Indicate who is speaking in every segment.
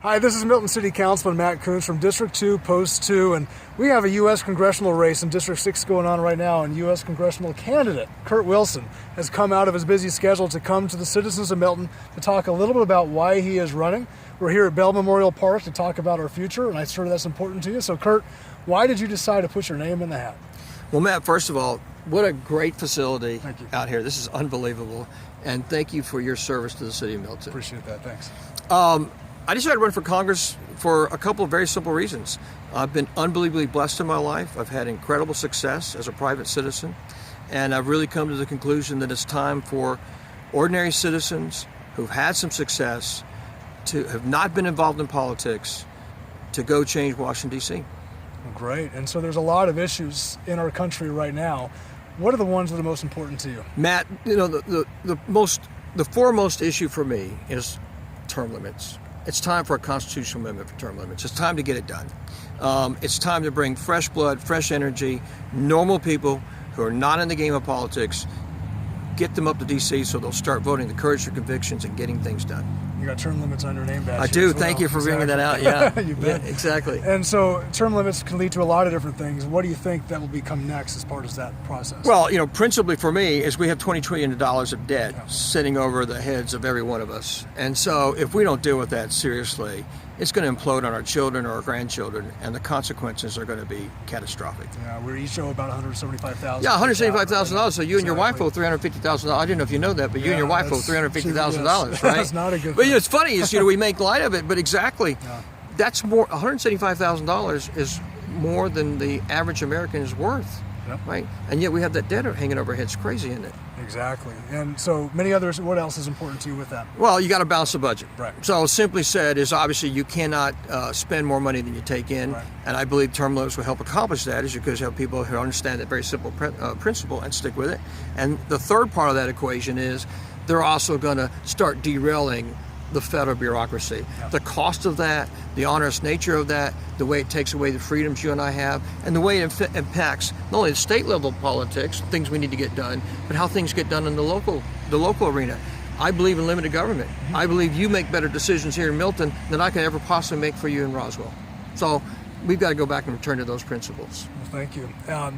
Speaker 1: Hi, this is Milton City Councilman Matt Kunz from District 2, Post 2, and we have a U.S. congressional race in District 6 going on right now, and U.S. congressional candidate Kurt Wilson has come out of his busy schedule to come to the citizens of Milton to talk a little bit about why he is running. We're here at Bell Memorial Park to talk about our future, and I'm sure that's important to you. So, Kurt, why did you decide to put your name in the hat?
Speaker 2: Well, Matt, first of all, what a great facility out here. This is unbelievable, and thank you for your service to the city of Milton.
Speaker 1: Appreciate that. Thanks.
Speaker 2: I decided to run for Congress for a couple of very simple reasons. I've been unbelievably blessed in my life. I've had incredible success as a private citizen, and I've really come to the conclusion that it's time for ordinary citizens who've had some success, to have not been involved in politics, to go change Washington, D.C.
Speaker 1: Great. And so there's a lot of issues in our country right now. What are the ones that are most important to you?
Speaker 2: Matt, you know, the foremost issue for me is term limits. It's time for a constitutional amendment for term limits. It's time to get it done. It's time to bring fresh blood, fresh energy, normal people who are not in the game of politics, get them up to D.C. so they'll start voting the courage for convictions and getting things done.
Speaker 1: You got term limits on your name badge.
Speaker 2: I do. Thank you for bringing that out. Yeah,
Speaker 1: you bet.
Speaker 2: Yeah, exactly.
Speaker 1: And so term limits can lead to a lot of different things. What do you think that will become next as part of that process?
Speaker 2: Well, you know, principally for me is we have $20 trillion of debt sitting over the heads of every one of us. And so if we don't deal with that seriously, it's going to implode on our children or our grandchildren, and the consequences are going to be catastrophic.
Speaker 1: Yeah, we each owe about $175,000.
Speaker 2: Yeah, $175,000. So you and your wife owe $350,000. I didn't know if you know that, but you and your wife owe $350,000, right?
Speaker 1: That's not a good
Speaker 2: But
Speaker 1: thing.
Speaker 2: it's funny is, you know, we make light of it, but exactly, that's more. $175,000 is more than the average American is worth, right? And yet we have that debt hanging over our heads. Crazy, isn't it?
Speaker 1: Exactly. And so many others. What else is important to you with that?
Speaker 2: Well, you got to balance the budget.
Speaker 1: Right.
Speaker 2: So simply said is obviously you cannot spend more money than you take in.
Speaker 1: Right.
Speaker 2: And I believe term limits will help accomplish that, is because you have people who understand that very simple principle and stick with it. And the third part of that equation is they're also going to start derailing the federal bureaucracy. The cost of that, the onerous nature of that, the way it takes away the freedoms you and I have, and the way it impacts not only the state level politics, things we need to get done, but how things get done in the local arena. I believe in limited government. I believe you make better decisions here in Milton than I could ever possibly make for you in Roswell. So we've got to go back and return to those principles.
Speaker 1: Well, thank you.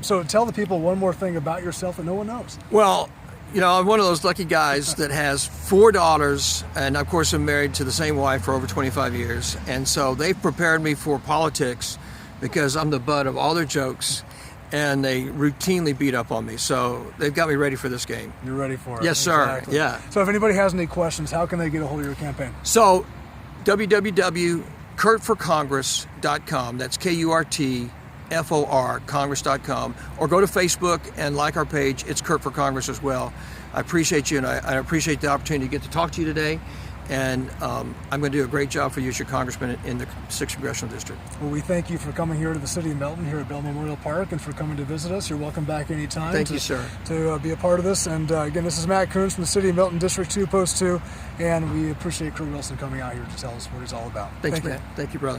Speaker 1: So tell the people one more thing about yourself that no one knows.
Speaker 2: Well, you know, I'm one of those lucky guys that has 4 daughters, and of course I'm married to the same wife for over 25 years. And so they've prepared me for politics because I'm the butt of all their jokes, and they routinely beat up on me. So they've got me ready for this game.
Speaker 1: You're ready for it.
Speaker 2: Yes, sir.
Speaker 1: Exactly.
Speaker 2: Yeah.
Speaker 1: So if anybody has any questions, how can they get a hold of your campaign?
Speaker 2: So www.kurtforcongress.com. That's KURTFOR, Congress.com, or go to Facebook and like our page. It's Kurt for Congress as well. I appreciate you, and I appreciate the opportunity to get to talk to you today. And I'm going to do a great job for you as your congressman in the 6th Congressional District.
Speaker 1: Well, we thank you for coming here to the city of Milton, here at Bell Memorial Park, and for coming to visit us. You're welcome back anytime.
Speaker 2: Thank you, sir.
Speaker 1: To be a part of this. And again, this is Matt Kunz from the city of Milton, District 2, Post 2, and we appreciate Kurt Wilson coming out here to tell us what he's all about.
Speaker 2: Thanks, Matt. Thank you, brother.